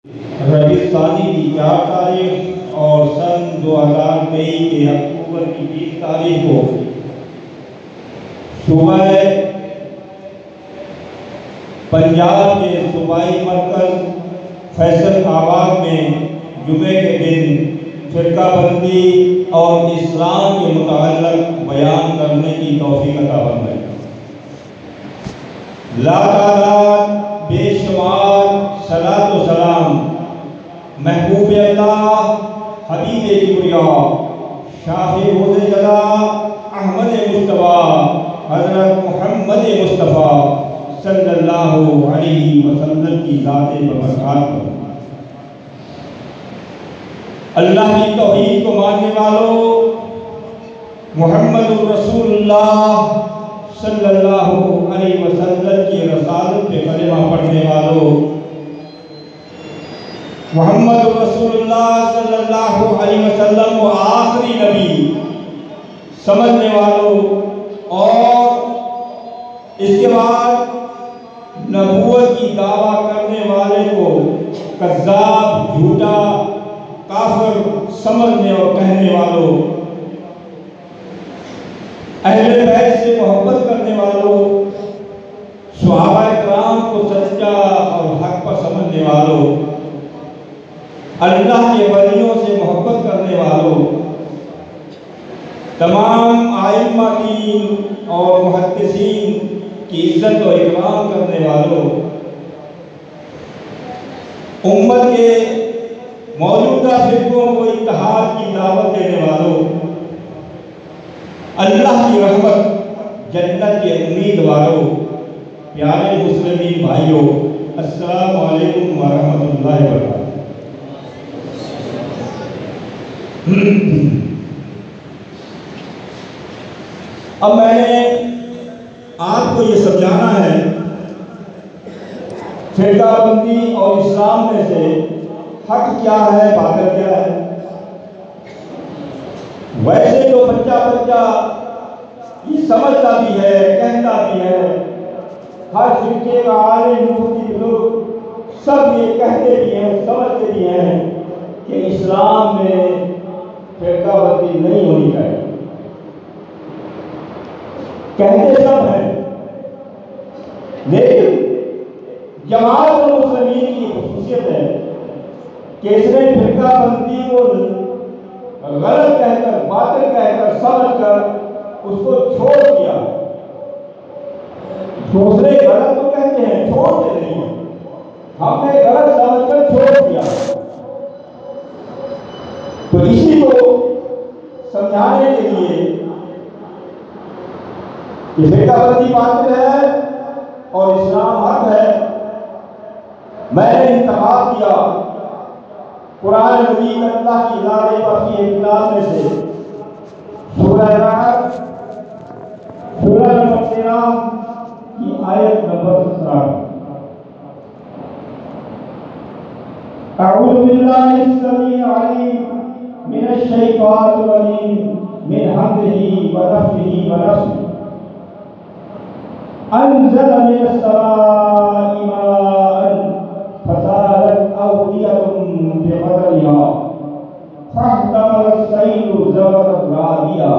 ربیع ثانی کی 4 تاریخ اور سن 2023 کے اکتوبر کی 20 تاریخ کو صوبہ پنجاب کے صوبائی مرکز فیصل آباد میں جمعے کے دن فرقہ بندی اور اسلام کے متعلق بیان کرنے کی توفیق عطا فرمائے۔ لاتعداد بے شمار صلاۃ و سلام محبوب اللہ حبیب کبریا شاہ روز جلا احمد مصطفیٰ حضرت محمد مصطفیٰ صلی اللہ علیہ وسلم کی ذات ببرکات پر۔ اللہ کی توحید کو ماننے والوں، محمد رسول اللہ صلی اللہ علیہ وسلم کی رسالت پہ کلمہ پڑھنے والوں، محمد رسول اللہ صلی اللہ علیہ وسلم کو آخری نبی سمجھنے والوں، اور اس کے بعد نبوت کی دعویٰ کرنے والے کو کذاب، جھوٹا، کافر سمجھنے اور کہنے والوں، اہل بیت سے محبت کرنے والوں، صحابہ کرام کو سچا اور حق پر سمجھنے والوں، اللہ کے ولیوں سے محبت کرنے والوں، تمام ائمہ دین اور محدثین کی عزت و اکرام کرنے والوں، امت کے موجودہ فرقوں کو اتحاد کی دعوت دینے والوں، اللہ کی رحمت جنت کے امیدواروں، پیارے مسلمین بھائیوں، السلام علیکم ورحمۃ اللہ وبرکاتہ۔ اب میں نے آپ کو یہ سمجھانا ہے فرقہ بندی اور اسلام میں سے حق کیا ہے، باطل کیا ہے۔ ویسے تو بچہ یہ سمجھتا بھی ہے، کہتا بھی ہے، ہر فرقے کا عالم، مفتی، بزرگ سب یہ کہتے بھی ہیں، سمجھتے بھی ہیں کہ اسلام میں فرقہ بندی نہیں ہونی چاہیے، کہتے سب ہیں، لیکن جماعت المسلمین کی خصوصیت ہے کہ اس نے فرقہ بندی کو غلط کہہ کر، باطل کہہ کر، سمجھ کر اس کو چھوڑ دیا۔ دوسرے غلط تو کہتے ہیں، چھوڑتے نہیں ہیں، ہم نے غلط سمجھ کر چھوڑ دیا۔ تو اسی کو سمجھانے کے لیے کہ فرقہ بندی باطل ہے اور اسلام حق ہے، میں نے انتخاب کیا قرآن مجید اللہ کی ذات پاکی کتاب میں سے سورہ رعد سورہ نمبر 13 کی آیت نمبر 17۔ اعوذ باللہ السمیع العلیم من الشیطان الرجیم من حمزہ ونفخہ ونفثہ۔ انزل من السماء ماء فسالت اودية بقدرها فاحتمل السيل زبرا رابيا۔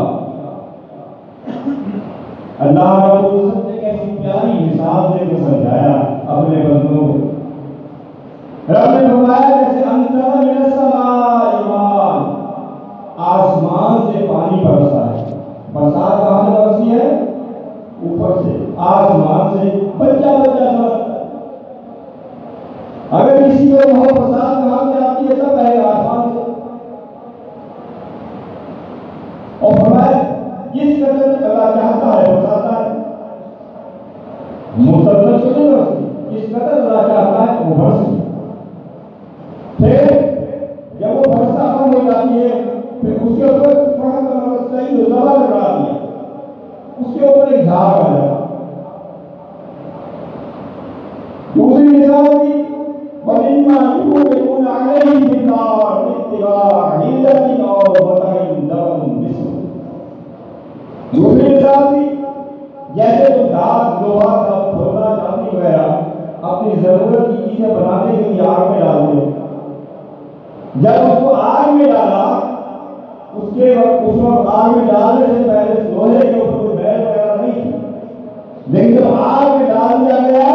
اللہ رب العزت نے کیسی پیاری مثال دے کے سمجھایا اپنے بندوں کو۔ رب نے فرمایا جیسے انزل من السماء ماء، آسمان سے پانی برسا ہے۔ برسات کہاں سے برسی ہے؟ اوپر سے، آسمان سے۔ بچہ سمجھتا ہے، اگر کسی کو بہت برسات کہاں سے آتی ہے تب ہے آسمان سے۔ اور فرمایا جس قدر اللہ چاہتا ہے برساتا ہے، مسلسل سے نہیں برستی، جس قدر اللہ چاہتا ہے وہ برستی۔ پھر جب وہ برسا بند ہو جاتی ہے، پھر اس کے اوپر صحیح زبر لگا دیا، اس کے اوپر ایک جھاگ آ جائے۔ دوسری مثال کی وَمِمَّا يُوقِدُونَ عَلَيْهِ فِي النَّارِ ابْتِغَاءَ حِلَّةٍ أَوْ مَتَاعٍ لَهُمْ مِثْلُهُ۔ دوسری مثال کی جیسے تو دھات، لوہا، سونا، چاندی وغیرہ اپنی ضرورت کی چیزیں بنانے کے لیے آگ میں ڈالتے ہیں، جب اس کو آگ میں ڈالا، اس وقت آگ میں ڈالنے سے پہلے لوہے کے اوپر کوئی میل وغیرہ نہیں تھی، لیکن جب آگ میں ڈال دیا گیا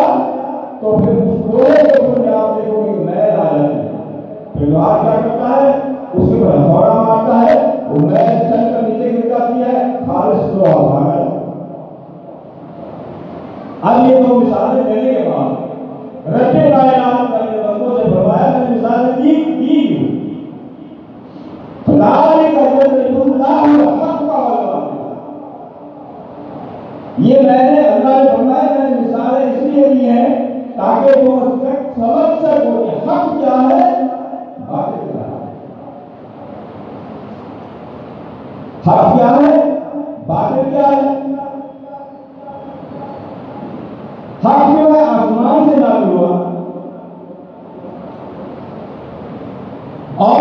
تو پھر اس لوہے کے اوپر میں آپ دیکھو کہ میل آ جاتی ہے۔ پھر لوہا کیا کرتا ہے؟ اس کے اوپر ہتھوڑا مارتا ہے، وہ میل چل کر نیچے گر جاتی ہے، خالص لوہا باہر آ جاتا ہے۔ اب یہ دو مثالیں دینے کے بعد رب کائنات نے اپنے بندوں سے فرمایا میں مثالیں دی فذلک یضرب اللہ الحق والباطل۔ یہ میں نے اللہ نے فرمایا میں نے مثالیں اس لیے دی ہیں تاکہ تم سمجھ سکو کہ حق کیا ہے باطل کیا ہے۔ حق کیا ہے باطل کیا ہے؟ حق جو ہے آسمان سے نازل ہوا، اور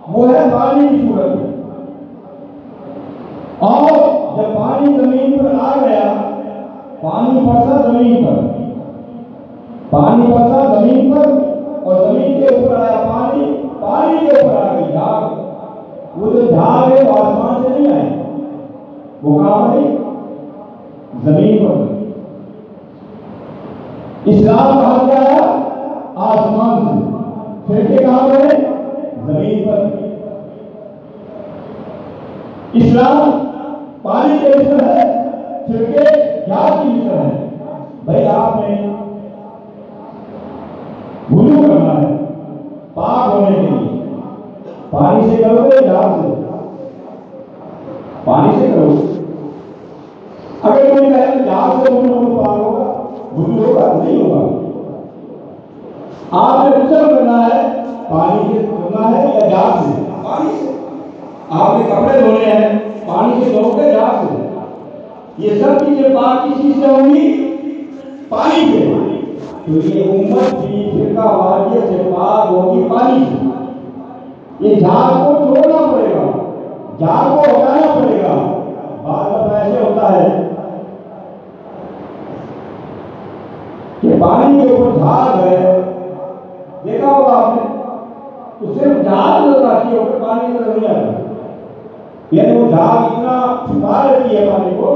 وہ ہے پانی کی صورت میں، اور جب پانی زمین پر آ گیا، پانی پڑتا زمین پر، پانی پڑتا زمین پر، اور زمین کے اوپر آیا پانی، پانی کے اوپر آ گئی جھاگ۔ وہ جو جھاگ ہے وہ آسمان سے نہیں آئی، وہ کہاں بنی؟ زمین پر۔ اسلام کہاں سے آیا؟ آسمان سے۔ فرقے کہاں بنے؟ زمین پر۔ اسلام پانی کے مصر ہے، فرقے جھاگ کی مصر ہے۔ بھائی آپ نے وضو کرنا ہے پاک ہونے کے لیے، پانی سے کرو گے جھاگ سے؟ پانی سے کرو۔ اگر کوئی کہے جھاگ سے وضو پاک ہوگا، وضو ہوگا نہیں ہوگا؟ آپ نے غسل کرنا ہے پانی سے کرنا ہے یا جھاگ سے؟ پانی سے۔ آپ نے کپڑے دھونے ہیں پانی سے دھو کے جھاگ سے؟ یہ سب چیزیں پاک کی چیز سے ہوں گی پانی سے۔ تو یہ امت بھی فرقہ واریت سے پاک ہوگی پانی سے۔ یہ جھاگ کو چھوڑنا پڑے گا، جھاگ کو ہٹانا پڑے گا۔ بعض دفعہ ایسے ہوتا ہے کہ پانی کے اوپر جھاگ ہے، دیکھا ہوگا آپ نے، تو صرف جھاگ نظر آتی ہے، اوپر پانی نظر نہیں آتا، یعنی وہ جھاگ اتنا چھپا لیتی ہے پانی کو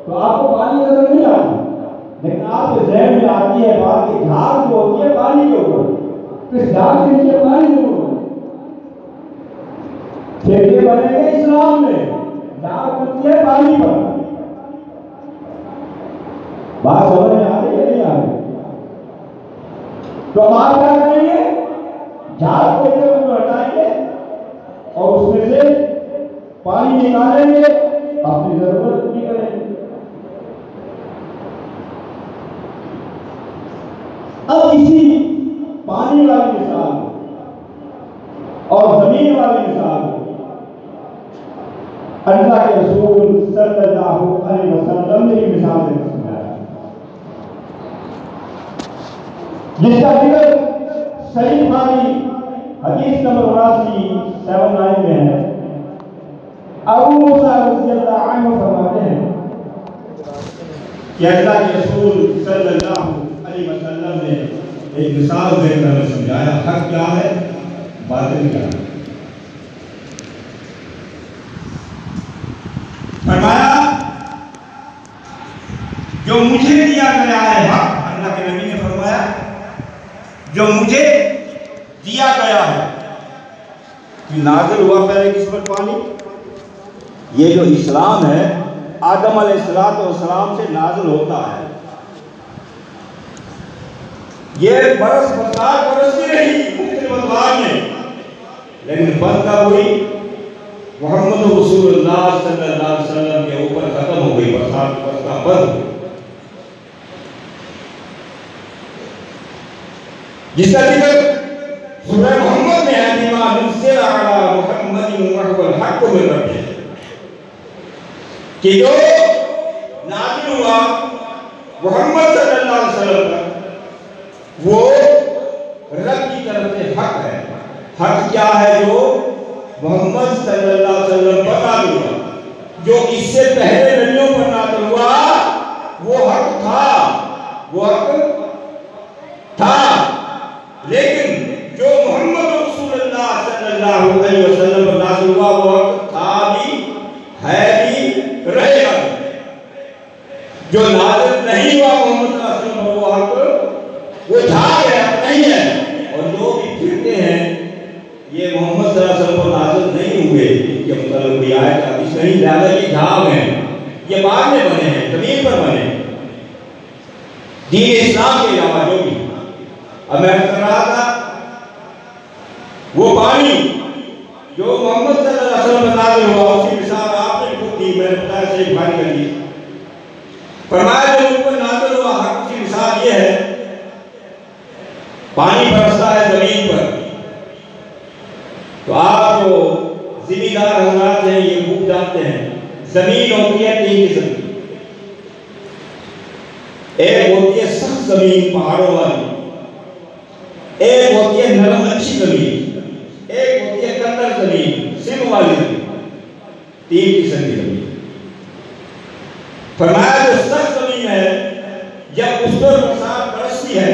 تو آپ کو پانی نظر نہیں آتی، لیکن آپ کے ذہن میں آتی ہے بات کہ جھاگ جو ہوتی ہے پانی کے اوپر، تو اس جھاگ کے نیچے پانی ضرور ہے۔ فرقے بنے گے اسلام میں، جھاگ بنتی ہے پانی پر۔ بات سمجھ میں آ رہی ہے نہیں آ رہی؟ تو اب آپ کیا کریں گے؟ جھاگ کو ادھر ادھر ہٹائیں گے اور اس میں سے پانی نکالیں گے، اپنی ضرورت پوری کریں گے۔ اب اسی پانی والی مثال اور زمین والی مثال اللہ کے رسول صلی اللہ علیہ وسلم نے مثال سے سمجھایا، جس کا ذکر صحیح بخاری حدیث نمبر 79 میں ہے۔ ابو موسیٰ رضی اللہ عنہ فرماتے ہیں کہ اللہ کے رسول صلی اللہ علیہ وسلم نے ایک مثال دے کر ہمیں سمجھایا حق کیا ہے باطل کیا ہے۔ فرمایا جو مجھے دیا گیا ہے حق، اللہ کے نبی نے فرمایا جو مجھے دیا گیا ہے، کہ نازل ہوا پہلے کس پر پانی؟ یہ جو اسلام ہے آدم علیہ السلام سے نازل ہوتا ہے، یہ برس برستی رہی مختلف ادوار میں، لیکن بند کب ہوئی؟ محمد رسول اللہ صلی اللہ علیہ وسلم کے اوپر ختم ہو گئی، برسات بند۔ جس کا ذکر سورہ محمد میں ہے بما نزل علی محمد وهو الحق من ربہ، کہ جو نازل ہوا محمد صلی اللہ علیہ وسلم پر وہ رب کی طرف سے حق ہے۔ حق کیا ہے؟ جو محمد صلی اللہ علیہ وسلم پر نازل ہوا، جو اس سے پہلے نبیوں پر نازل ہوا وہ حق تھا، وہ حق تھا، لیکن جو محمد اللہ علیہ وسلم پر نازل ہوا وہ وقت تھا بھی، ہے بھی، رہے گا۔ جو نازل نہیں ہوا محمد صلی اللہ علیہ وسلم پر وہ حق وہ جھا گیا نہیں ہے، اور جو بھی پھرتے ہیں یہ محمد صلی اللہ علیہ وسلم پر نازل نہیں ہوئے، ان کے مطلب کوئی آیت حدیث نہیں، لہذا یہ جھاگ ہیں، یہ بعد میں بنے ہیں، زمین پر بنے ہیں، دین اسلام کے علاوہ جو بھی۔ اب میں کر رہا تھا وہ پانی جو محمد صلی اللہ علیہ وسلم پر نازل ہوا، اس کی مثال آپ نے خود دی، میں نے بتایا صحیح بخاری کا حدیث۔ فرمایا جو ان پر نازل ہوا حق کی مثال یہ ہے، پانی برستا ہے زمین پر، تو آپ جو زمیندار حضرات ہیں یہ خوب جانتے ہیں، زمین ہوتی ہے تین قسم کی۔ ایک ہوتی ہے سخت زمین پہاڑوں والی، ایک ہوتی ہے نرم اچھی زمین، ایک ہوتی ہے کنکر زمین سم والی زمین، تین قسم کی زمین۔ فرمایا جو سخت زمین ہے جب اس پر برسات برستی ہے،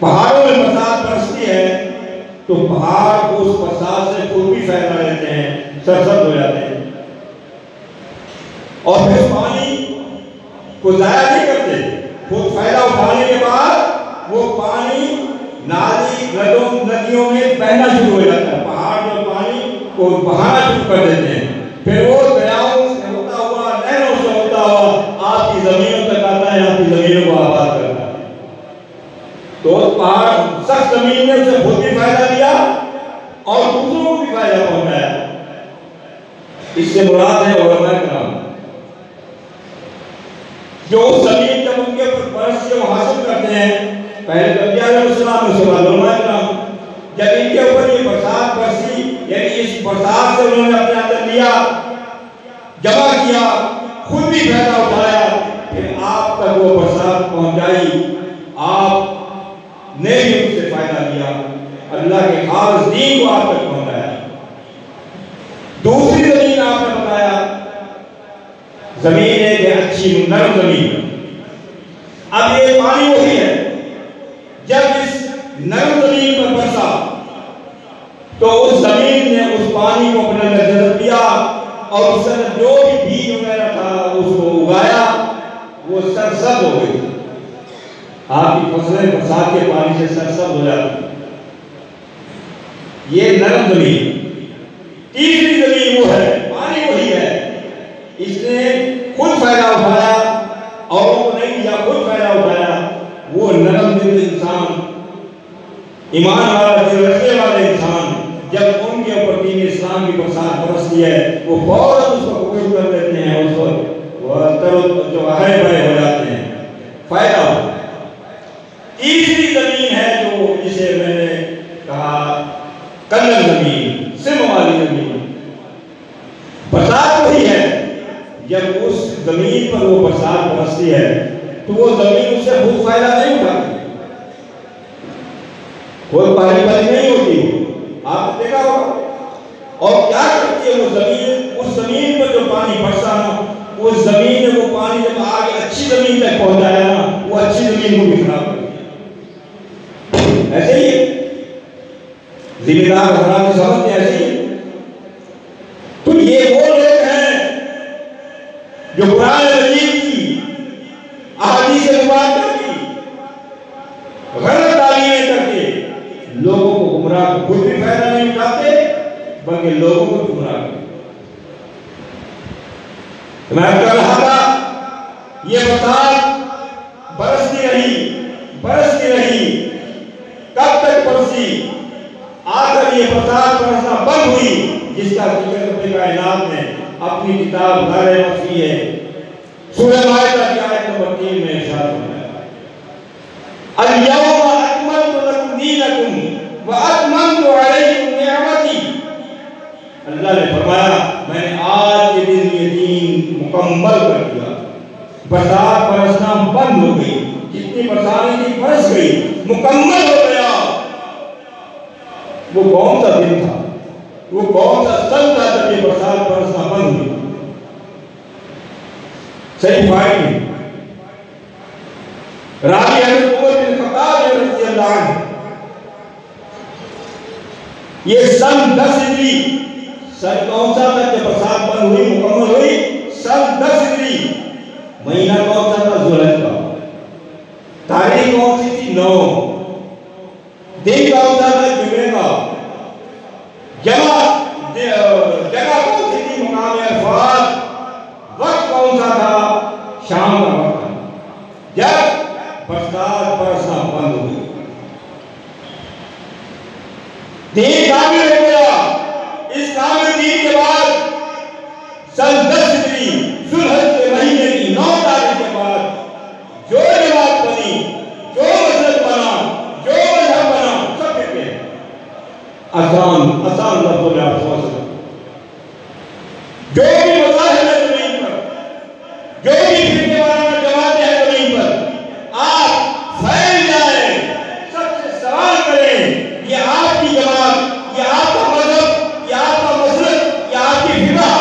پہاڑوں میں برسات برستی ہے، تو پہاڑ کو اس برسات سے خود بھی فائدہ لیتے ہیں، سرسبز ہو جاتے ہیں، اور پھر پانی کو ضائع نہیں کرتے، خود فائدہ اٹھانے کے بعد وہ پانی نالی ندیوں میں بہنا شروع ہو جاتا ہے، پہاڑ جو پانی کو بہانا شروع کر دیتے ہیں، پھر وہ دریاؤں سے ہوتا ہوا، نہروں سے ہوتا ہوا آپ کی زمینوں تک آتا ہے، آپ کی زمینوں کو آباد کرتا ہے۔ تو اس پہاڑ سخت زمین نے اسے خود بھی فائدہ دیا اور دوسروں کو بھی فائدہ پہنچایا۔ اس سے مراد ہے علماء کرام، جو زمین جب ان کے اوپر برس سے وہ حاصل کرتے ہیں، پہلے تو انبیاء علیہ السلام اس کے بعد علماء کرام، جب ان کے اوپر یہ برسات برسی، یعنی اس برسات سے انہوں نے اپنے اندر لیا، جمع کیا، خود بھی فائدہ اٹھایا، پھر آپ تک وہ برسات پہنچائی، آپ نے بھی اس سے فائدہ لیا، اللہ کے خالص دین کو آپ تک پہنچایا۔ دوسری زمین آپ نے بتایا زمین ہے کہ اچھی نرم زمین۔ اب یہ پانی وہی ہے، جب اس نرم زمین پر برسا تو اس زمین نے اس پانی کو اپنے اندر جذب کیا، اور اس نے جو بھی بیج وغیرہ تھا اس کو اگایا، وہ سرسبز ہو گئی۔ آپ کی فصلیں برسات کے پانی سے سرسبز ہو جاتی، یہ نرم زمین۔ تیسری زمین وہ ہے، پانی وہی ہے، اس نے خود فائدہ اٹھایا، اوروں کو نہیں دیا، خود فائدہ اٹھایا، وہ نرم دل انسان، ایمان والا دل رکھنے والے انسان، جب ان کے اوپر دین اسلام کی برسات برستی ہے وہ فوراً اس کو قبول کر لیتے ہیں، اس کو جو ہرے بھرے ہو جاتے ہیں، فائدہ ہوتا ہے۔ تیسری زمین ہے جو جسے میں نے کہا کنکر زمین، سم والی زمین۔ برسات وہی ہے، جب اس زمین پر وہ برسات برستی ہے تو وہ زمین اس سے خود فائدہ نہیں اٹھاتی، کوئی پانی والی نہیں ہوتی، آپ نے دیکھا ہوگا۔ اور کیا کرتی ہے وہ زمین، اس زمین پر جو پانی برسا نا، اس زمین نے وہ پانی جب آگے اچھی زمین تک پہنچایا نا، وہ اچھی زمین کو بھی خراب کر دیا۔ ایسے ہی زمیندار حضرات کی سمجھتے ہیں، ایسے ہی۔ تو یہ وہ لوگ ہیں جو قرآن مجید کی احادیث مبارکہ کی غلط تعلیمیں کر کے لوگوں کو گمراہ، خود بھی فائدہ نہیں اٹھاتے بلکہ لوگوں کو گمراہ کرتے۔ میں کہہ رہا تھا یہ برسات برستی رہی، کب تک برسی؟ آخر یہ برسات برسنا بند ہوئی، جس کا ذکر رب کائنات نے اپنی کتاب غیر مخفی ہے سورہ مائدہ کی آیت نمبر 3 میں ارشاد فرمایا، اليوم اکملت لکم دینکم واتممت علیکم نعمتی۔ اللہ نے فرمایا میں نے آج کے دن یہ دین مکمل کر دیا۔ برسات برسنا بند ہو گئی، جتنی برساتیں تھی برس گئی، مکمل ہو گیا۔ وہ کون سا دن تھا، وہ کون سا سن تھا جب یہ برسات برسنا بند ہوئی؟ صحیح بخاری میں راوی حضرت عمر بن خطاب رضی اللہ عنہ یہ سن 10 ہجری، سن کون سا تھا جب برسات بند ہوئی مکمل ہوئی؟ سن 10 ہجری۔ مہینہ کون سا تھا؟ ذوالحج کا۔ تاریخ کون سی تھی؟ 9۔ دن کون سا تھا؟ جمعے کا۔ جگہ کون سی تھی؟ مقام عرفات۔ وقت کون سا تھا؟ شام کا وقت تھا، جب برسات برسنا بند ہوئی۔ دین کامل ہو گیا۔ اس کامل دین کے بعد سن 10 ہجری ذوالحج کے مہینے کی 9 تاریخ کے بعد جو جماعت بنی، جو مسجد بنا، جو مذہب بنا، سب پھر گئے۔ آسان لفظوں میں آپ سمجھ سکتے، جو بھی مذاہب ہے زمین پر، جو بھی فرقے وارانہ جماعتیں ہیں زمین پر، آپ پھیل جائیں، سب سے سوال کریں، یہ آپ کی جماعت، یہ آپ کا مذہب، یہ آپ کا مسلک، یہ آپ کی فقہ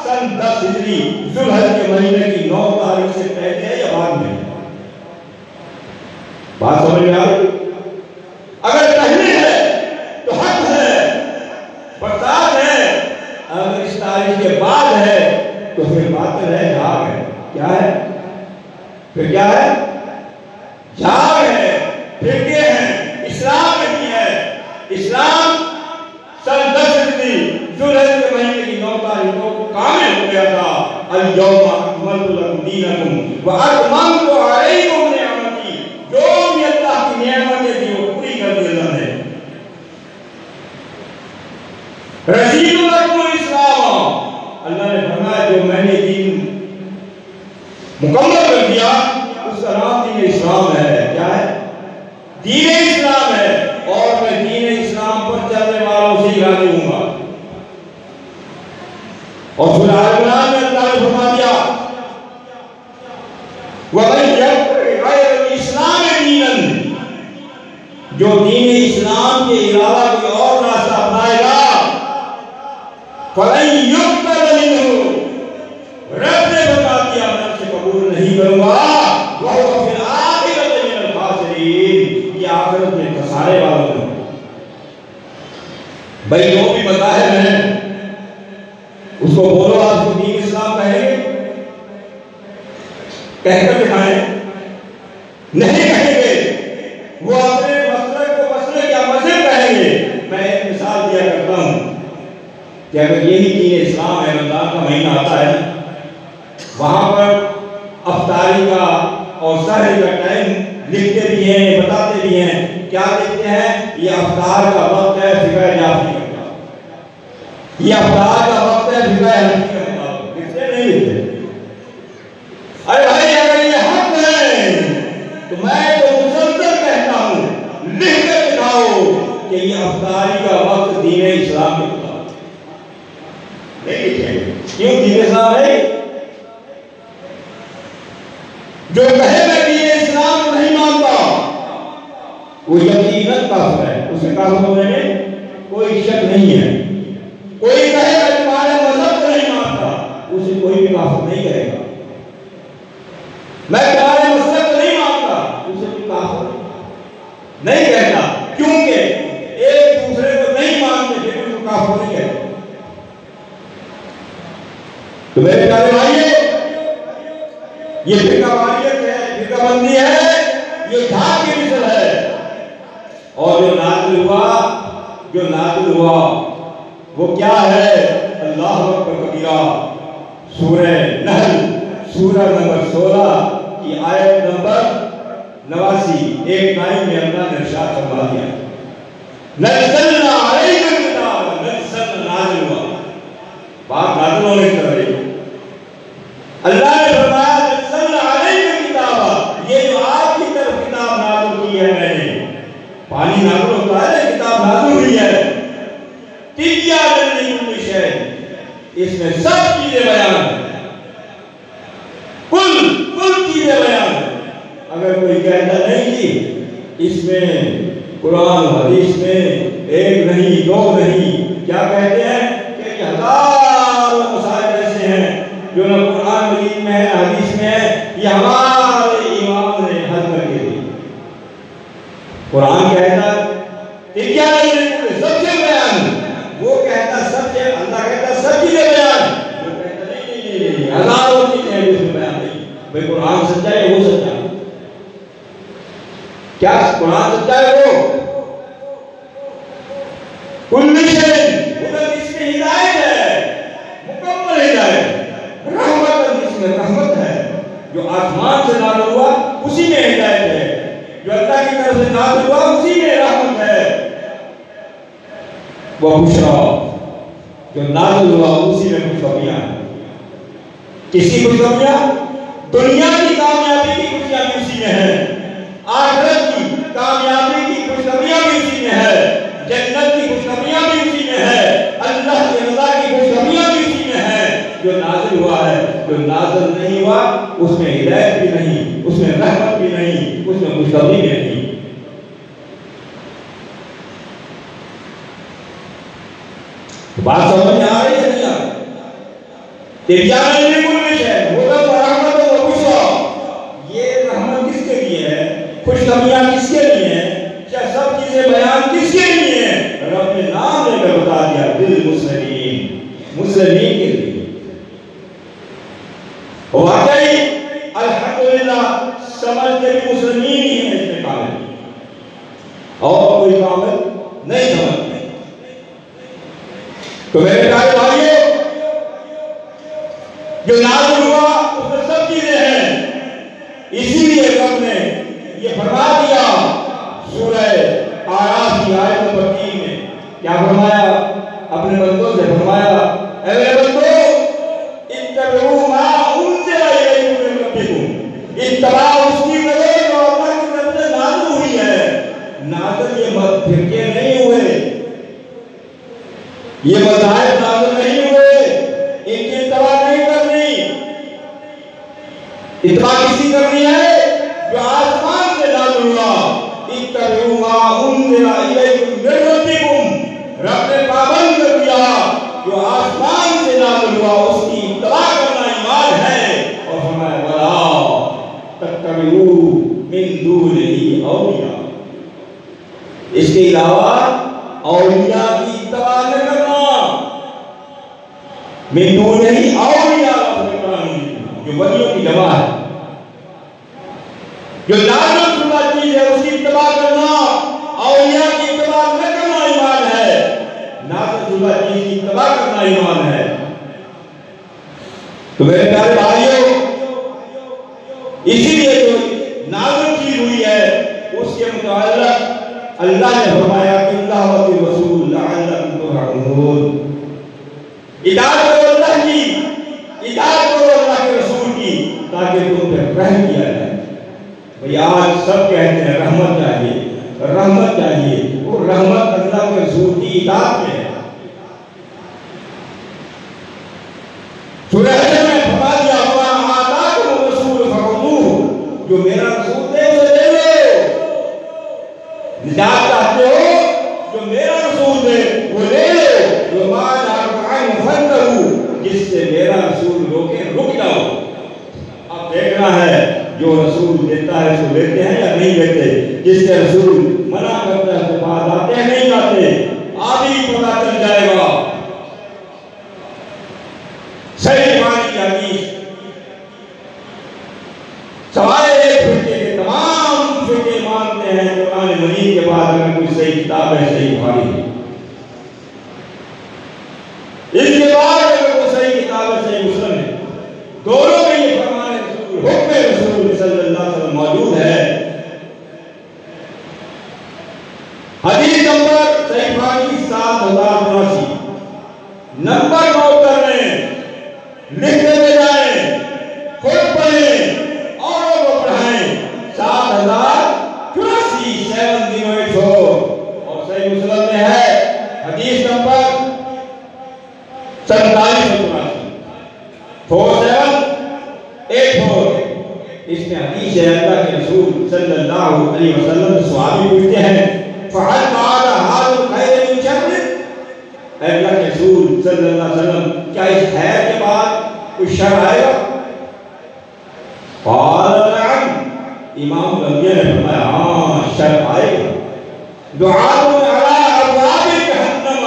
سن 10 ہجری ذوالحج کے مہینے کی 9 تاریخ سے پہلے ہے یا بعد میں؟ بات سمجھ میں آ رہی؟ اگر پہلے ہے تو حق ہے، برسات ہے۔ اگر اس تاریخ کے بعد ہے تو پھر باطل ہے، جھاگ ہے۔ کیا ہے؟ پھر کیا ہے؟ جھاگ ہے، فرقے ہیں، اسلام نہیں ہے۔ اسلام سن 10 ہجری ذوالحج کے مہینے کی 9 تاریخ کو کامل ہو گیا تھا۔ اليوم اکملت لکم دینکم واتممت علیکم نعمتی، جو بھی اللہ کی نعمتیں تھی وہ پوری کر دی اللہ نے۔ رضیت لکم الاسلام، اللہ نے فرمایا جو میں نے دین مکمل کر دیا اس کا نام دین اسلام ہے۔ کیا ہے؟ دین اسلام ہے، اور میں دین اسلام پر چلنے والوں سے راضی ہوں گا۔ اور سورہ عمران میں اللہ نے فرما دیا وَمَن يَبْتَغِ غَيْرَ الْإِسْلَامِ دِينًا، جو دین اسلام کے علاوہ کوئی اور راستہ اپنائے گا فَلَن يُقْبَلَ مِنْهُ، رب نے بتا دیا میں اسے قبول نہیں کروں گا۔ وَهُوَ فِي الْآخِرَةِ مِنَ الْخَاسِرِينَ، یہ آخرت میں خسارے والوں میں۔ بھئی جو بھی مذاہب ہیں اس کو بولو، آپ کو دین اسلام کہیں گے؟ کہہ کر دکھائیں؟ نہیں کہیں گے، وہ اپنے مسلک کو مسلک یا مذہب کہیں گے۔ میں ایک مثال دیا کرتا ہوں کہ اگر یہی دین اسلام ہے، رمضان کا مہینہ آتا ہے، وہاں پر افطاری کا اور سحری کا ٹائم لکھتے بھی ہیں، بتاتے بھی ہیں۔ کیا لکھتے ہیں؟ یہ افطار کا وقت ہے فقہ جعفری کا، یہ افطار کا وقت ہے فقہ حنفی کا، لکھتے نہیں لکھتے؟ ارے بھائی اگر یہ حق ہے تو میں تو مسلسل کہتا ہوں لکھ کر دکھاؤ کہ یہ افطاری کا وقت دین اسلام کے مطابق نہیں لکھیں گے۔ کیوں؟ دین اسلام ہے۔ جو کہے میں دین اسلام کو نہیں مانتا وہ یقیناً کافر ہے، اسے کافر ہونے میں کوئی شک نہیں ہے۔ کوئی کہے میں تمہارے مذہب کو نہیں مانتا، اسے کوئی بھی کافر نہیں کہے گا۔ میں تمہارے مذہب کو نہیں مانتا، اسے بھی کافر نہیں کہتا، کیونکہ ایک دوسرے کو نہیں مانتے پھر ان کو کافر نہیں کہتے۔ تو میرے پیارے بھائیو، یہ فرقہ واریت ہے، فرقہ بندی ہے، یہ جھاگ کی مثل ہے۔ اور جو نازل ہوا وہ کیا ہے؟ اللہ اکبر کبیرہ، سورہ نحل سورہ نمبر 16 کی آیت نمبر 89، ایک ٹائم میں اللہ نے ارشاد فرما دیا نزلنا علیک الکتاب، نازل ہوا، بات نازل ہونے کی طرف۔ اللہ نے فرمایا نزلنا علیک الکتاب، یہ جو آپ کی طرف کتاب نازل کی ہے میں نے، پانی نازل ہوتا ہے، کتاب نازل ہوئی ہے، اس میں سب چیزیں بیان ہیں، کل چیزیں بیان ہیں۔ اگر کوئی کہتا نہیں جی اس میں قرآن حدیث میں ایک نہیں دو نہیں، کیا کہتے ہیں کہ ہزاروں مسائل ایسے ہیں جو نہ قرآن مجید میں ہے حدیث میں ہے، یہ ہمارے امام نے حل کر کے دی۔ قرآن کہتا ہے سب سے بیان کہتا سب سے، اللہ کہتا سب چیزیں بیان، وہ کہتا نہیں، ہزاروں چیزیں ہیں جو اس میں بیان نہیں. بھئی قرآن سچا ہے، وہ سچا ہے. کیا قرآن سچا ہے؟ وہ کل شیء ہدی، اس میں ہدایت ہے، مکمل ہدایت. رحمت، اس میں رحمت ہے. جو آسمان سے نازل ہوا اسی میں ہدایت ہے، جو اللہ کی طرف سے نازل ہوا اسی میں رحمت ہے. وہ بشرا، جو نازل ہوا اسی میں خوشخبریاں ہیں. کس کی خوشخبریاں؟ دنیا کی کامیابی کی خوشیاں بھی اسی میں ہیں، آخرت کی کامیابی کی خوشخبریاں بھی اسی میں ہے، جنت کی خوشخبریاں بھی اسی میں ہے، اللہ کی رضا کی خوشخبریاں بھی اسی میں ہے. جو نازل ہوا ہے، جو نازل نہیں ہوا اس میں ہدایت بھی نہیں، اس میں رحمت بھی نہیں، اس میں خوشخبری بھی نہیں. بات سمجھ میں آ رہی ہے نہیں آ رہی؟ تبیان لکل شیء ہدی و رحمت و بشریٰ، یہ رحمت کس کے لیے ہے؟ خوشخبریاں کس کے لیے ہیں؟ کیا سب چیزیں بیان کس کے لیے ہیں؟ رب نے نام لے کر بتا دیا، للمسلمین، مسلمین کے لیے. واقعی الحمدللہ سمجھتے بھی مسلمین ہی ہیں اس میں کامل، اور کوئی کامل نہیں سمجھتے. تو میرے پیارے بھائیو، جو نازل ہوا اس میں سب چیزیں ہیں. اسی لیے رب نے یہ فرما دیا سورہ آراف کی آیت نمبر 3 میں. کیا فرمایا؟ اپنے بندوں سے فرمایا، اے میرے بندو، اتبعوا ما انزل الیکم من ربکم، اتباع اس کی کرو جو اللہ کی طرف سے نازل ہوئی ہے. نازل یہ مت فرقے نہیں ہوئے، یہ مذاہب نازل نہیں ہوئے، ان کی اتباع نہیں کرنی. اتباع کسی کرنی ہے؟ جو آسمان سے نازل ہوا. اتبعوا ما انزل الیکم من ربکم، رب نے پابند کر دیا جو آسمان سے نازل ہوا اس کی اتباع کرنا ایمان ہے. اور فرمایا ولا تتبعوا من دونہ اولیاء، اس کے علاوہ اولیاء کی اتباع نہ کرنا. من دونہ اولیاء، جو ولیوں کی جمع ہے، جو نازل شدہ چیز ہے اس کی اتباع کرنا. اولیاء کی اتباع نہ کرنا ایمان ہے، نازل شدہ چیز کی اتباع کرنا ایمان ہے. تو میرے پیارے بھائیو، اسی لیے جو نازل چیز ہوئی ہے اس کے متعلق اللہ نے فرمایا کہ اللہ و رسول لعلکم ترحمون، اطاعت کرو اللہ کی، اطاعت کرو اللہ کے رسول کی، تاکہ تم پر رحم کیا جائے. بھئی آج سب کہتے ہیں رحمت چاہیے، رحمت چاہیے. وہ رحمت اللہ کے رسول کی اطاعت میں ہے. سورہ حشر میں فرما دیا وَمَا آتَاكُمُ الرَّسُولُ فَخُذُوهُ، جو میرا رسول دے اسے لے لو. نجات چاہتے ہو، جو میرا رسول دے وہ لے لو. وَمَا نَهَاكُمْ عَنْهُ فَانْتَهُوا، جس سے میرا رسول روکے رک جاؤ. اب دیکھنا ہے جو رسول دیتا ہے اس کو لیتے ہیں یا نہیں لیتے. جس سے رسول منع کرتا ہے اس کے بعد آتے ہیں نہیں آتے، آدھی پتہ چل جائے گا. صحیح معنی کی حدیث سوائے ایک فرقے کے تمام فرقے مانتے ہیں قرآن مجید کے بعد اگر کوئی صحیح کتاب ہے صحیح بخاری ہے. اس کے بعد اگر کوئی صحیح کتاب ہے صحیح مسلم ہے. دونوں میں یہ فرمان رسول، حکم رسول صلی اللہ علیہ وسلم موجود ہے. حدیث نمبر صحیح بخاری 7083. نمبر نوٹ کر لیں، لکھتے میں جائیں، خود پڑھیں اوروں کو پڑھائیں. 7084 7084. اور صحیح مسلم میں ہے حدیث نمبر 4784 4784. اس میں حدیث ہے اللہ کے رسول صلی اللہ علیہ وسلم صحابی پوچھتے ہیں فَحَلْ بَعْدَ هَذَا الْخَيْرِ مِنْ شَرٍّ، اے اللہ کے رسول صلی اللہ علیہ وسلم کیا اس خیر کے بعد کوئی شر آئے گا؟ قال نعم، امام الانبیاء نے فرمایا ہاں شر آئے گا. دعاء علی ابواب جہنم،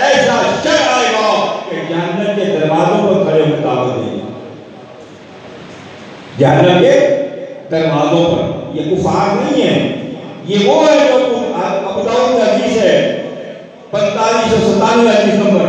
ایسا شر جہنم کے دروازوں پر. یہ کفار نہیں ہے، یہ وہ ہے جو ابو داؤد کی حدیث ہے 4597 حدیث نمبر.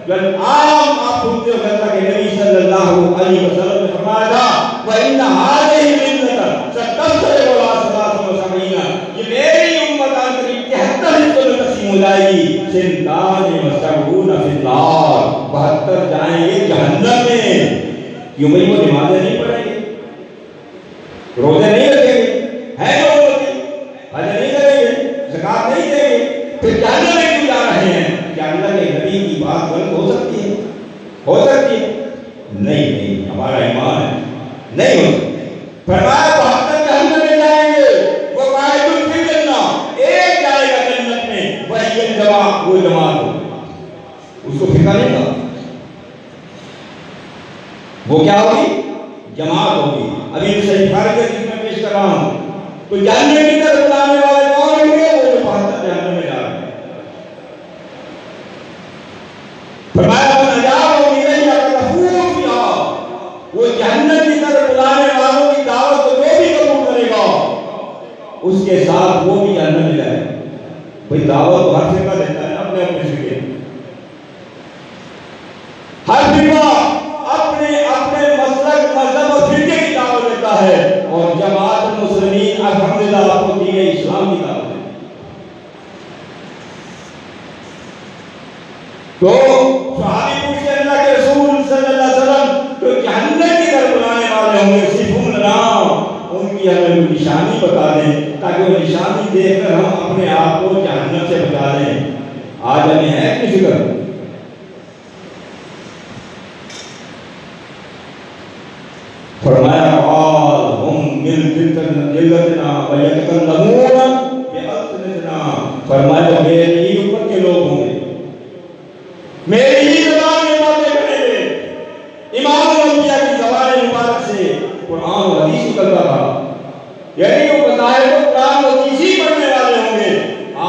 جب عام آپ سنتے ہو کہ نبی صلی اللہ علیہ وسلم نے فرمایا تھا وَإِنَّ هَذِهِ الْأُمَّةَ سَتَفْتَرِقُ عَلَىٰ 73. یہ میری امت آخری 73 حصوں میں تقسیم ہو جائے گی. سنتان وسبعون فی النار، 72 جائیں گے جہنم میں. کیوں بھائی وہ نمازیں نہیں پڑھیں گے، روزے نہیں رکھیں گے، ہے جو ہوتے حج نہیں کریں گے، زکات نہیں دیں گے، پھر جہنم میں کیوں جا رہے ہیں؟ کیا اللہ کے نبی کی بات غلط ہو سکتی ہے؟ ہو سکتی ہے؟ نہیں نہیں، ہمارا ایمان ہے نہیں ہو سکتی. فرمایا 72 جہنم میں جائیں گے، وہ واحد فی الجنہ، ایک جائے گا جنت میں، وہی الجماعت، وہ جماعت ہو. اس کو فکر نہیں تھا، وہ کیا ہوگی؟ جماعت ہوگی. ابھی صحیح بخاری کے حدیث میں پیش کر رہا ہوں. تو جہنم کی طرف بلانے والے کون ہوں گے؟ وہ جو 72 جہنم میں جا رہے ہیں. فرمایا وہ جہنم کی طرف بلانے والوں کی دعوت کو جو بھی قبول کرے گا اس کے ساتھ وہ بھی جہنم میں جائے. بھئی دعوت تو ہر فرقہ دیتا ہے اپنے اپنے فرقے، ہر فرقہ اپنے اپنے مسلک مذہب اور فرقے کی دعوت دیتا ہے، اور جماعت المسلمین الحمدللہ آپ کو دین اسلام کی دعوت دیتا ہے. تو صحابی پوچھتے ہیں اللہ کے رسول صلی اللہ علیہ وسلم تو جہنم کی طرف بلانے والے ہوں گے، صفون نام ان کی ہمیں نشانی بتا دیں تاکہ وہ نشانی دیکھ کر ہم اپنے آپ کو جہنم سے بچا لیں. آج ہمیں ہے کہ فکر؟ فرمایا قال ہم من ذلتنا ویتکلمون بألسنتنا. فرمایا میری ہی امت کے لوگ ہوں گے، میری ہی زبان میں باتیں کریں گے. امام الانبیاء کی زبان مبارک سے قرآن و حدیث نکلتا تھا، یعنی وہ بظاہر کو قرآن و حدیث ہی پڑھنے والے ہوں گے.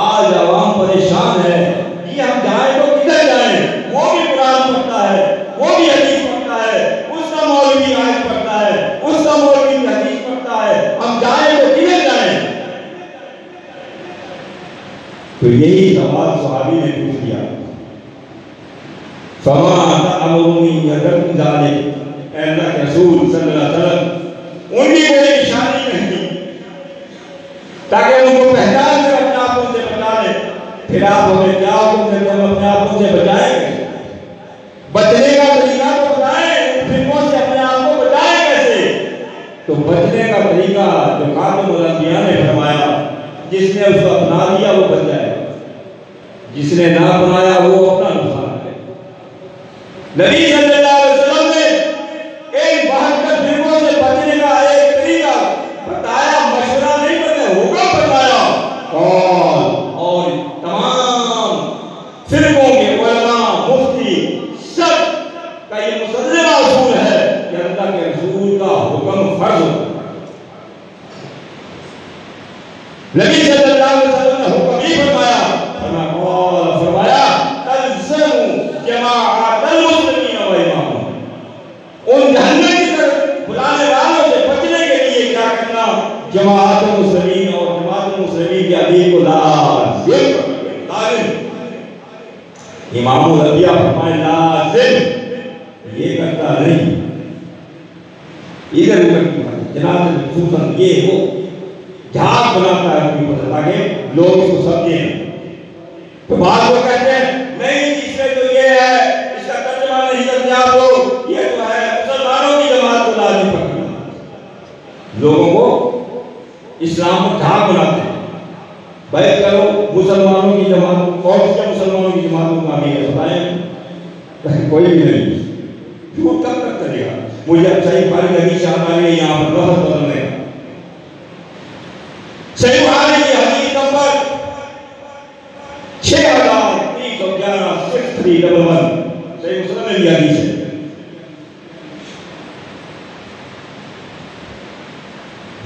آج عوام پریشان ہے کہ ہم جائیں تو کدھر جائیں؟ وہ بھی قرآن پڑھتا ہے، وہ بھی حدیث پڑھتا ہے، اس کا مولوی آیت پڑھتا ہے، اس کا مولوی حدیث پڑھتا ہے، ہم جائیں تو کدھر جائیں؟ تو یہی سوال صحابی نے پوچھ دیا. فما تأمرنی یدرک ذالک، اے اللہ کے رسول صلی اللہ علیہ وسلم ان کی کوئی نشانی نہیں تاکہ ان کو پہچان کر اپنے آپ سے بچا لیں. پھر آپ ہمیں کیا حکم دیتے ہم اپنے آپ سے بچائیں گے؟ بچنے کا طریقہ تو بتائیں، فرقوں سے اپنے آپ کو بچائیں کیسے؟ تو بچنے کا طریقہ جو خاتم الانبیاء نے فرمایا، جس نے اس کو اپنا لیا وہ بچ جائے گا، جس نے نہ اپنایا وہ اپنا نقصان ہے. نبی صلی اللہ علیہ وسلم نے ایک 72 فرقوں سے بچنے کا ایک طریقہ بتایا، مشورہ نہیں بنے ہوگا بتایا. اور تمام فرقوں کے علماء مفتی سب کا یہ مسلمہ اصول ہے کہ اللہ کے رسول کا حکم فرض ہوتا ہے. نبی صلی اللہ علیہ وسلم نے حکم ہی فرمایا، فرمایا تلزموا جماعت المسلمین و امامهم. ان جہنم کی طرف بلانے والوں سے بچنے کے لیے کیا کرنا؟ جماعت المسلمین اور جماعت المسلمین کے امیر کو لازم. امام الانبیاء فرمائے لازم، یہ کرتا نہیں ادھر ادھر کی بات. جناب خصوصاً یہ وہ جھاگ بناتا ہے اپنی پتہ تاکہ لوگ اس کو سمجھیں. تو بعض لوگ کہتے ہیں نہیں اس میں تو یہ ہے، اس کا ترجمہ نہیں کرتے آپ لوگ، یہ تو ہے مسلمانوں کی جماعت کو لازم پکڑنا. لوگوں کو اسلام کو جھاگ بناتے ہیں. بیعت کرو مسلمانوں کی جماعت کو، اور کیا مسلمانوں کی جماعت کو کامیاب ہے بتائیں؟ کوئی بھی نہیں. جھوٹ کب تک کرے گا؟ مجھے اب صحیح بخاری کی حدیث یاد آ گئی، یہاں پر لفظ بدلنے کا. صحیح بخاری کی حدیث نمبر 6311 6311 صحیح مسلم میں یہ حدیث ہے.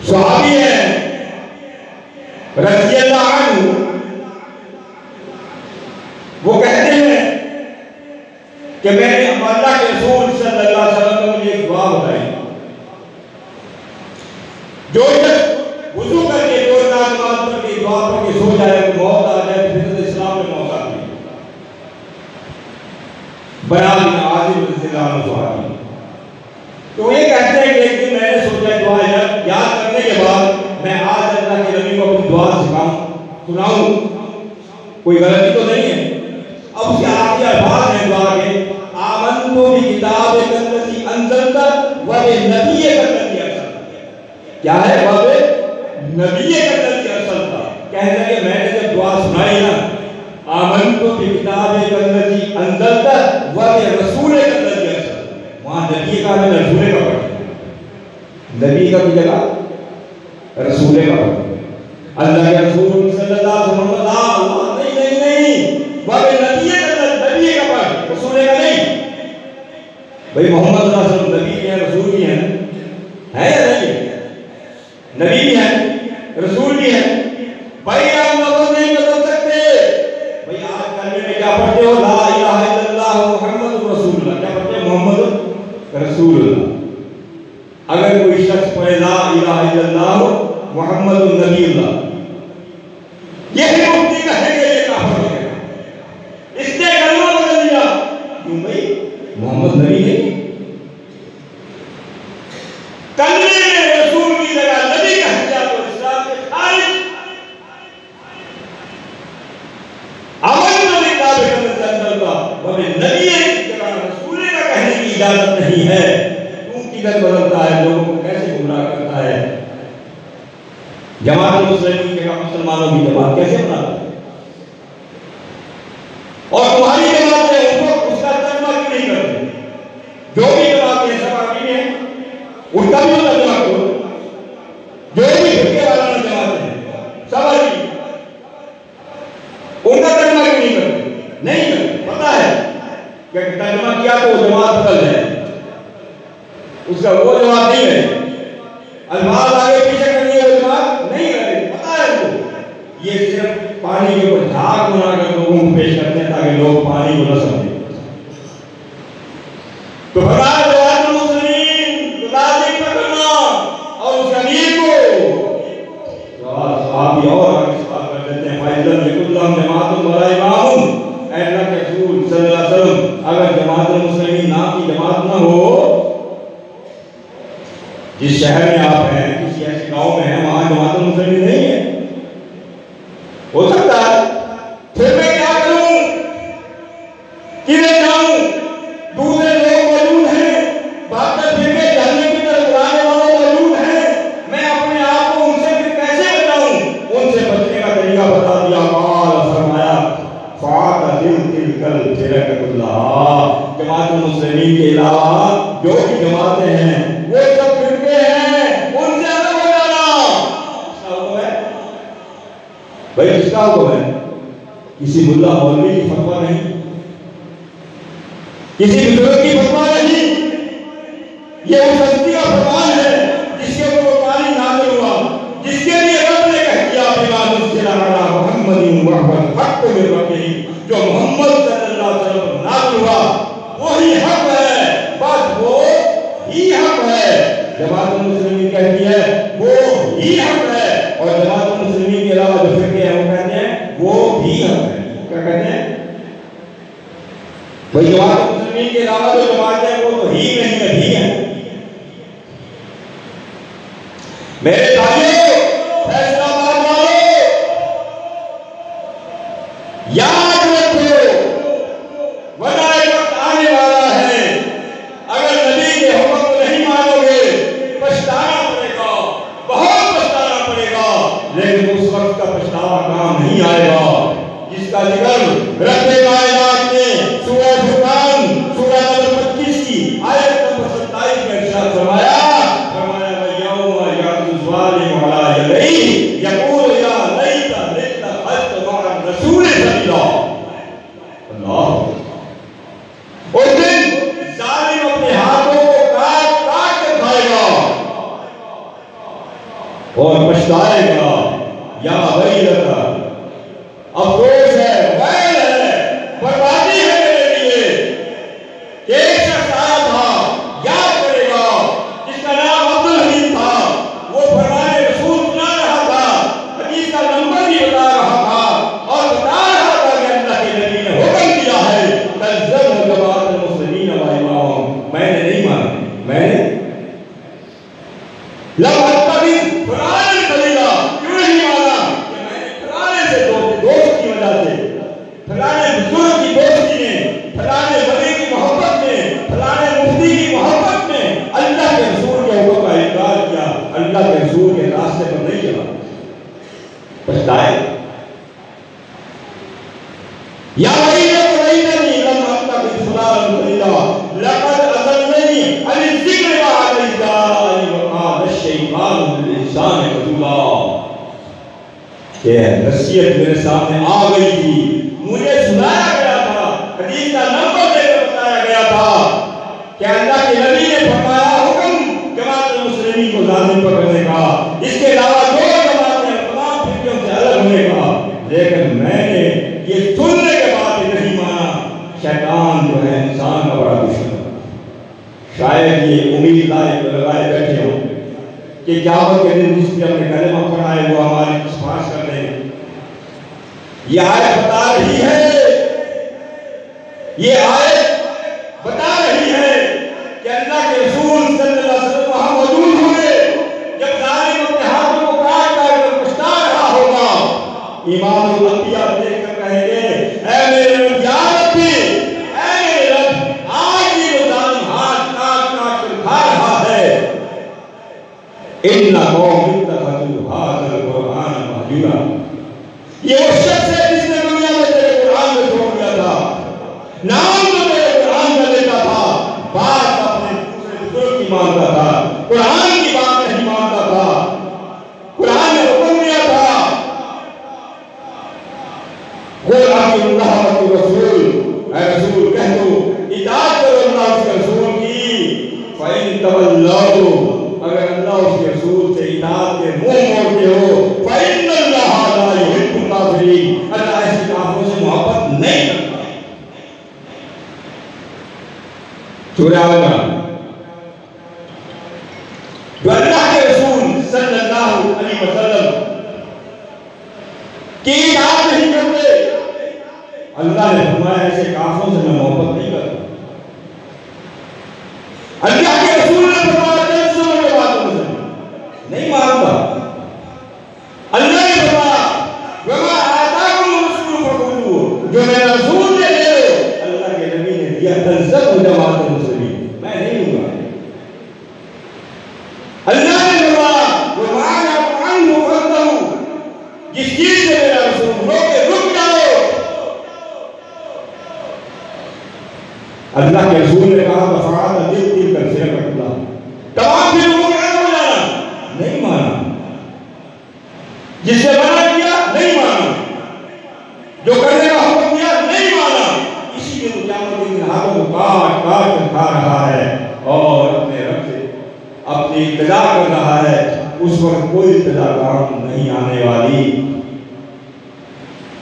صحابی ہے رضی اللہ عنہ، وہ کہتے ہیں کہ میں نے اللہ کے رسول صلی اللہ علیہ وسلم نے مجھے ایک دعا بتائی. جو شخص وضو کر کے دو رکعت نماز پڑھ کے دعا پڑھ کے سو جائے تو موت آ جائے فطرت اسلام میں موت آتی ہے. بیان بن عازب رضی اللہ عنہ صحابی تو یہ کہتے ہیں کہ ایک دن میں نے سوچا دعا یاد کرنے کے بعد میں آج اللہ کے نبی کو اپنی دعا سناؤں, کوئی غلطی تو نہیں ہے. اب اس کے آخری الفاظ ہیں دعا کے, آمنتو بکتابک الذی انزلت وبنبیک الذی ارسلت. کیا ہے وبنبیک الذی ارسلت. کہتے ہیں کہ میں نے جب دعا سنائی نا, آمنتو بکتابک الذی انزلت وبرسولک الذی ارسلت, وہاں نبی کا ہے رسول کا پڑھا, نبی کا کی جگہ رسول کا پڑھا. اللہ کے رسول صلی اللہ علیہ وسلم اللہ نہیں نبی کا پڑھ, رسول کا نہیں. بھئی محمد صلی اللہ علیہ وسلم نبی بھی ہیں رسول بھی ہیں, ہے یا نہیں؟ نبی بھی ہیں رسول بھی ہیں. بھئی آپ لفظ نہیں بدل سکتے. بھئی آج کلمے میں کیا پڑھتے ہو؟ لا الہ الا اللہ محمد رسول اللہ. کیا پڑھتے ہیں؟ محمد رسول اللہ. اگر کوئی شخص پڑھے لا الہ الا اللہ محمد النبی اللہ, یہی مفتی کہیں گے یہ کافر ہو گیا, اس نے کلمہ بدل دیا. کیوں بھائی محمد نبی نہیں, کلمے میں رسول کی جگہ نبی کہہ دیا تو اسلام کے خارج. عمل کتاب کے اندر کا ہمیں نبی کی جگہ رسول کا کہنے کی اجازت نہیں ہے. کیوں کدھر بدلتا ہے, لوگوں کو کیسے گمراہ کرتا ہے. جماعت المسلمین کے مسلمانوں کی جماعت کیسے بناتا ہے, اور تمہاری جماعت ہے ان کو اس کا ترجمہ کیوں نہیں کرتے؟ جو بھی جماعت ہے سب آگے ہیں ان کا بھی ترجمہ کرو. جو بھی فرقے والا جماعت ہے سب آگے ان کا ترجمہ کیوں نہیں کرتے؟ نہیں کرتے. پتہ ہے کہ ترجمہ کیا تو وہ جماعت بدل جائے, اس کا وہ جماعت نہیں ہے. الفاظ آگے پیچھے کرنی ہے وہ جماعت نہیں کرے. پتہ ہے ان کو یہ صرف پانی کے اوپر جھاگ بنا کر لوگوں کو پیش کرتے ہیں تاکہ لوگ پانی کو نہ سمجھیں. تو فرمایا جماعت المسلمین لازم پکڑنا اور اس امیر کو صحابی اور آگے سوال کر دیتے ہیں فائدہ لکلہم جماعت ولا امام. اے اللہ کے رسول صلی اللہ علیہ وسلم اگر جماعت المسلمین نام کی جماعت نہ ہو, جس شہر میں آپ ہیں کسی ایسے گاؤں میں ہیں وہاں جماعت المسلمین نہیں ہے, ہو سکتا ہے, پھر میں کیا کروں, کدھر جاؤں؟ دوسرے لوگ موجود ہیں, بات کر پھر میں جہنم کی طرف بلانے والے موجود ہیں, میں اپنے آپ کو ان سے پھر کیسے بچاؤں؟ ان سے بچنے کا طریقہ بتا دیا. قال فرمایا فاعتزل تلک الفرق كلها. جماعت المسلمین کے علاوہ جو بھی جماعتیں ہیں وہ سب فرقے ہیں, ان سے الگ ہو جانا. اس کا حکم ہے بھائی, اس کا حکم ہے, کسی ملا مولوی کی فتویٰ نہیں, کسی بزرگ کی فتویٰ نہیں. یہ اس ہستی کا فرمان ہے جس کے اوپر قرآن نازل ہوا, جس کے لیے رب نے کہہ دیا بما نزل علی محمد وهو الحق من ربہ. جو محمد صلی اللہ علیہ وسلم نازل ہوا وہی حق ہے, بس وہ ہی حق ہے. جماعت المسلمین کہتی ہے وہ ہی حق ہے, اور جماعت المسلمین کے علاوہ جو فرقے ہیں وہ کہتے ہیں وہ بھی حق ہے. کیا کہتے ہیں بھئی؟ جماعت المسلمین کے علاوہ جو جماعت ہے وہ تو ہی نہیں ہے, بھی ہے. میرے بھائیوں, فیصلہ آباد والوں, یاد رکھو ورنہ ایک وقت آنے والا ہے, اگر نبی کے حکم کو نہیں مانو گے پچھتانا پڑے گا, بہت پچھتانا پڑے گا. لیکن اس وقت کا پچھتاوا کام نہیں آئے گا جس کا ذکر رب کائنات نے سورہ فرقان سورہ نمبر 25 کی آیت نمبر 27 میں ارشاد فرمایا وَيَوْمَ يَعْضُ الظَّالِمُ عَلَىٰ يَدَيْهِ يَقُولُ يَا لَيْتَنِي اتَّخَذْتُ مَعَ الرَّسُولِ سَبِيلًا. اللہ, اس دن ظالم اپنے ہاتھوں کو کاٹ کاٹ کر کھائے گا اور پچھتائے گا. یا ویلتا, افسوس ہے, ویل ہے, برباد یا ویلنی لم اتخذ فلانا خلیلا لقد اضلنی عن الذکر بعد اذ جاءنی وکان الشیطان للانسان خذولا. کہ نصیحت میرے سامنے آ گئی تھی، مجھے سنایا گیا تھا، حدیث کا نمبر دے کر بتایا گیا تھا کہ اللہ کے نبی نے فرمایا حکم جماعت المسلمین کو لازم پکڑنے کا، اس کے علاوہ جو جماعتیں تمام فرقوں سے الگ ہونے کا. لیکن میں نے یہ سننے کے بعد نہیں مانا. شیطان جو ہے انسان کا بڑا دشمن ہے. شاید یہ امید لگائے بیٹھے ہوں کہ قیامت کے دن جس نے اپنے کلمہ پڑھا ہے وہ ہماری سفارش کر دے. یہ آیت بتا رہی ہے، یہ آیت بتا رہی ہے کہ اللہ کے رسول صلی اللہ علیہ وسلم وہاں موجود ہوں گے جب ظالم اپنے ہاتھوں کو کاٹ کر پچھتا رہا ہوگا. امام الانبیاء دیکھ کر کہیں گے اے میرے رب یا ربی، اے میرے رب آج یہ جو ظالم ہاتھ کاٹ کاٹ کر کھا رہا ہے ان قوم اتخذوا هذا القرآن مهجورا. یہ وہ شخص ہے جس نے دنیا میں تیرے قرآن میں چھوڑ دیا تھا، نام تو تیرے قرآن کا لیتا تھا، بات اپنے دوسرے بزرگ کی مانتا تھا، قرآن کی بات نہیں مانتا تھا. قرآن نے حکم دیا تھا قل اطیعوا اللہ والرسول، اے رسول کہہ دو اطاعت کرو اللہ اس کے رسول کی. فإن تولوا، اگر اللہ اس کے رسول سے اطاعت کے منہ موڑتے ہو، فإن اللہ لا يحب الكافرین، اللہ ایسے کافروں سے محبت نہیں کرتا. سورہ عمران جو اللہ کے رسول صلی اللہ علیہ وسلم کی اطاعت نہیں کرتے، اللہ نے فرمایا ایسے کافروں سے میں محبت نہیں کرتا. اللہ کے رسول نے فرمایا نہیں مانتا. اللہ نے فرمایا وما آتاکم الرسول فخذوہ، جو میرا رسول نے دے دو. اللہ کے نبی نے دیا تلزم جماعت المسلمین، میں نہیں لوں گا. اللہ نے فرمایا وما نهاکم عنہ فانتہوا، جس چیز سے میرا رسول روکے رک جاؤ. اللہ کے رسول نے کہا دفعات دل دل کر سے اللہ تمام پھر لوگوں کے ہو جانا، نہیں مانا. جس سے منع کیا نہیں مانا، جو کرنے کا حکم دیا نہیں مانا. اسی لیے تو قیامت کے دن ہاتھوں کو کاٹ کاٹ کر کھا رہا ہے اور اپنے رب سے اپنی ابتدا کر رہا ہے. اس وقت کوئی ابتدا کام نہیں آنے والی.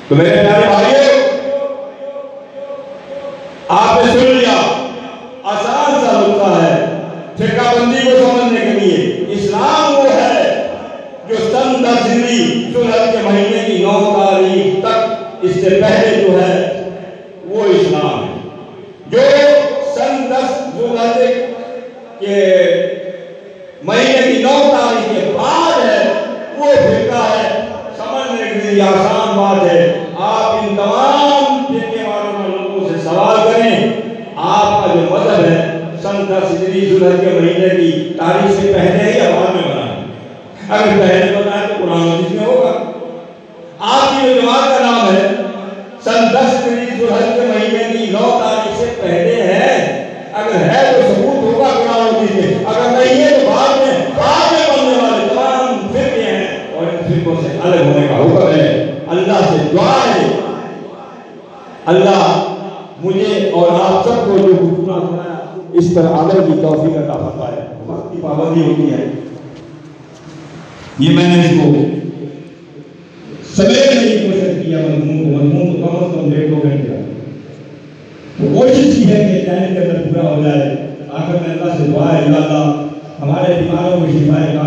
تو میرے پیارے بھائیو، آپ نے سن لیا، آسان سا نقطہ ہے فرقہ بندی کو سمجھنے کے لیے. اسلام وہ ہے جو سن 10 ہجری ذوالحج کے مہینے کی 9 تاریخ تک، اس سے پہلے جو ہے وہ اسلام ہے. جو سن 10 ذوالحج کے مہینے کی 9 تاریخ کے بعد ہے وہ فرقہ ہے. سمجھنے کے لیے آسان بات ہے. آپ ان تمام فرقے والوں لوگوں سے سوال کریں آپ کا جو مذہب ہے سن 10 ہجری ذوالحج کے مہینے کی تاریخ سے پہلے ہے یا بعد میں بنا ہے؟ اگر پہلے بنا ہے تو قرآن حدیث میں ہوگا. آپ کی جو جماعت کا نام ہے سن 10 ہجری ذوالحج کے مہینے کی 9 تاریخ سے پہلے ہے، اگر ہے تو ثبوت ہوگا قرآن حدیث میں. اگر نہیں ہے تو بعد میں بننے والے تمام فرقے ہیں اور ان فرقوں سے الگ ہونے کا حکم ہے. اللہ سے دعا ہے اللہ مجھے اور آپ سب کو جو گفتگو سنایا اس پر عمل کی توفیق عطا فرمائے. وقت کی پابندی ہوتی ہے، یہ میں نے اس کو سمیٹنے کی کوشش کیا مضمون کو کم از کم 1.5-2 گھنٹے تو کوشش کی ہے کہ ٹائم کے اندر پورا ہو جائے. آخر میں اللہ سے دعا ہے اللہ ہمارے بیماروں کو شفائے